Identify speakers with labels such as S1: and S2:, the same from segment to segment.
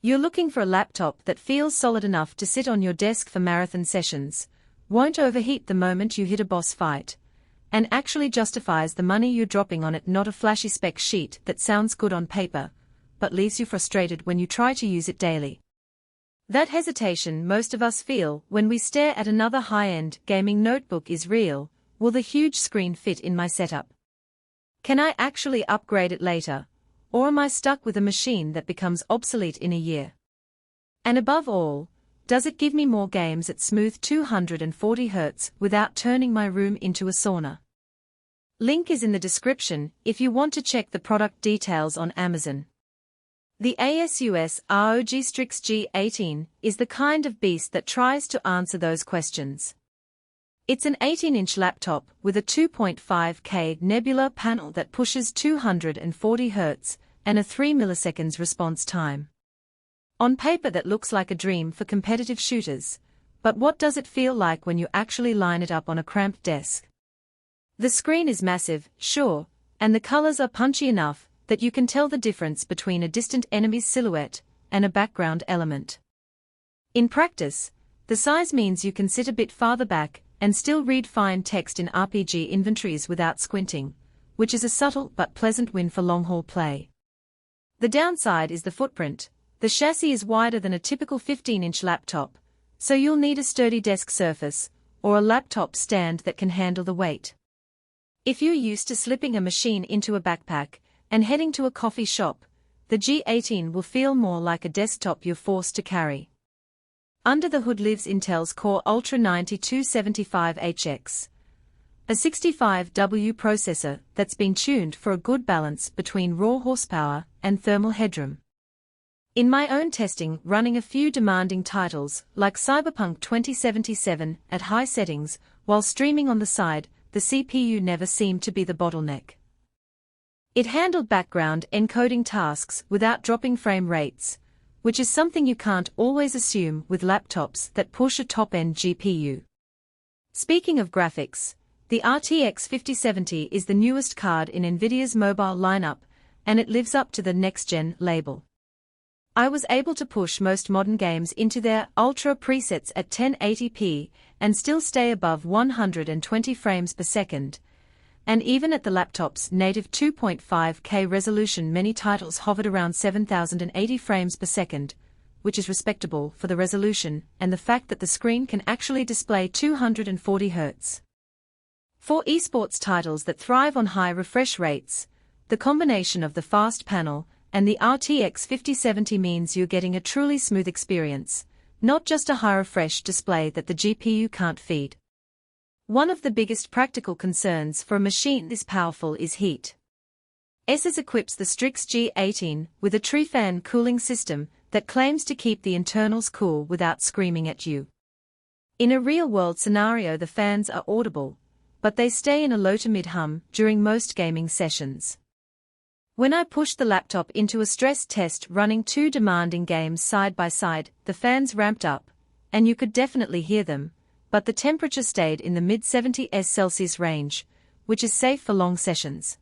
S1: You're looking for a laptop that feels solid enough to sit on your desk for marathon sessions, won't overheat the moment you hit a boss fight, and actually justifies the money you're dropping on it, not a flashy spec sheet that sounds good on paper, but leaves you frustrated when you try to use it daily. That hesitation most of us feel when we stare at another high-end gaming notebook is real. Will the huge screen fit in my setup? Can I actually upgrade it later? Or am I stuck with a machine that becomes obsolete in a year? And above all, does it give me more games at smooth 240 Hz without turning my room into a sauna? Link is in the description if you want to check the product details on Amazon. The ASUS ROG Strix G18 is the kind of beast that tries to answer those questions. It's an 18-inch laptop with a 2.5K Nebula panel that pushes 240 Hz and a 3 milliseconds response time. On paper that looks like a dream for competitive shooters, but what does it feel like when you actually line it up on a cramped desk? The screen is massive, sure, and the colors are punchy enough that you can tell the difference between a distant enemy's silhouette and a background element. In practice, the size means you can sit a bit farther back and still read fine text in RPG inventories without squinting, which is a subtle but pleasant win for long-haul play. The downside is the footprint. The chassis is wider than a typical 15-inch laptop, so you'll need a sturdy desk surface, or a laptop stand that can handle the weight. If you're used to slipping a machine into a backpack and heading to a coffee shop, the G18 will feel more like a desktop you're forced to carry. Under the hood lives Intel's Core Ultra 9275HX, a 65W processor that's been tuned for a good balance between raw horsepower and thermal headroom. In my own testing, running a few demanding titles like Cyberpunk 2077 at high settings while streaming on the side, the CPU never seemed to be the bottleneck. It handled background encoding tasks without dropping frame rates, which is something you can't always assume with laptops that push a top-end GPU. Speaking of graphics, the RTX 5070 is the newest card in NVIDIA's mobile lineup, and it lives up to the next-gen label. I was able to push most modern games into their Ultra presets at 1080p and still stay above 120 frames per second, and even at the laptop's native 2.5K resolution many titles hovered around 7080 frames per second, which is respectable for the resolution and the fact that the screen can actually display 240 Hz. For esports titles that thrive on high refresh rates, the combination of the fast panel and the RTX 5070 means you're getting a truly smooth experience, not just a high refresh display that the GPU can't feed. One of the biggest practical concerns for a machine this powerful is heat. ASUS equips the Strix G18 with a tree fan cooling system that claims to keep the internals cool without screaming at you. In a real-world scenario, the fans are audible, but they stay in a low to mid-hum during most gaming sessions. When I pushed the laptop into a stress test running two demanding games side by side, the fans ramped up, and you could definitely hear them, but the temperature stayed in the mid-70s Celsius range, which is safe for long sessions.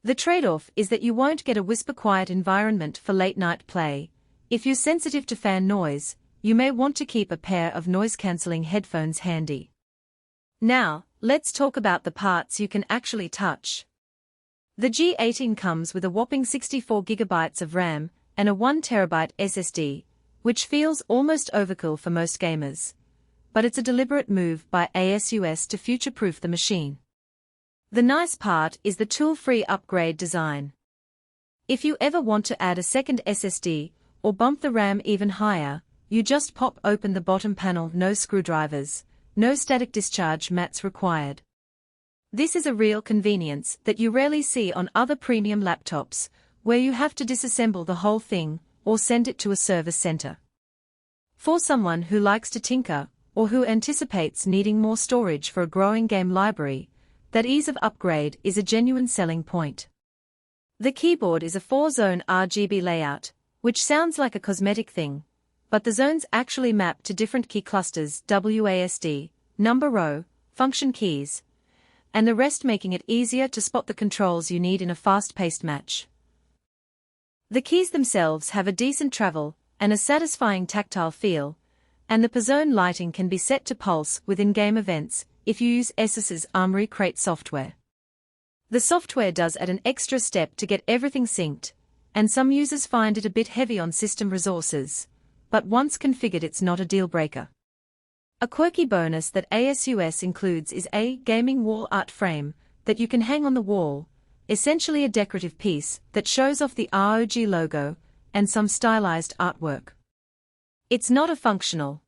S1: The trade-off is that you won't get a whisper-quiet environment for late-night play. If you're sensitive to fan noise, you may want to keep a pair of noise-cancelling headphones handy. Now, let's talk about the parts you can actually touch. The G18 comes with a whopping 64GB of RAM and a 1TB SSD, which feels almost overkill for most gamers. But it's a deliberate move by ASUS to future-proof the machine. The nice part is the tool-free upgrade design. If you ever want to add a second SSD or bump the RAM even higher, you just pop open the bottom panel, no screwdrivers, no static discharge mats required. This is a real convenience that you rarely see on other premium laptops, where you have to disassemble the whole thing or send it to a service center. For someone who likes to tinker, or who anticipates needing more storage for a growing game library, that ease of upgrade is a genuine selling point. The keyboard is a 4-zone RGB layout, which sounds like a cosmetic thing, but the zones actually map to different key clusters: WASD, number row, function keys, and the rest, making it easier to spot the controls you need in a fast-paced match. The keys themselves have a decent travel and a satisfying tactile feel, and the P-Zone lighting can be set to pulse with in-game events if you use ASUS's Armoury Crate software. The software does add an extra step to get everything synced, and some users find it a bit heavy on system resources, but once configured it's not a deal-breaker. A quirky bonus that ASUS includes is a gaming wall art frame that you can hang on the wall, essentially a decorative piece that shows off the ROG logo and some stylized artwork. It's not a functional,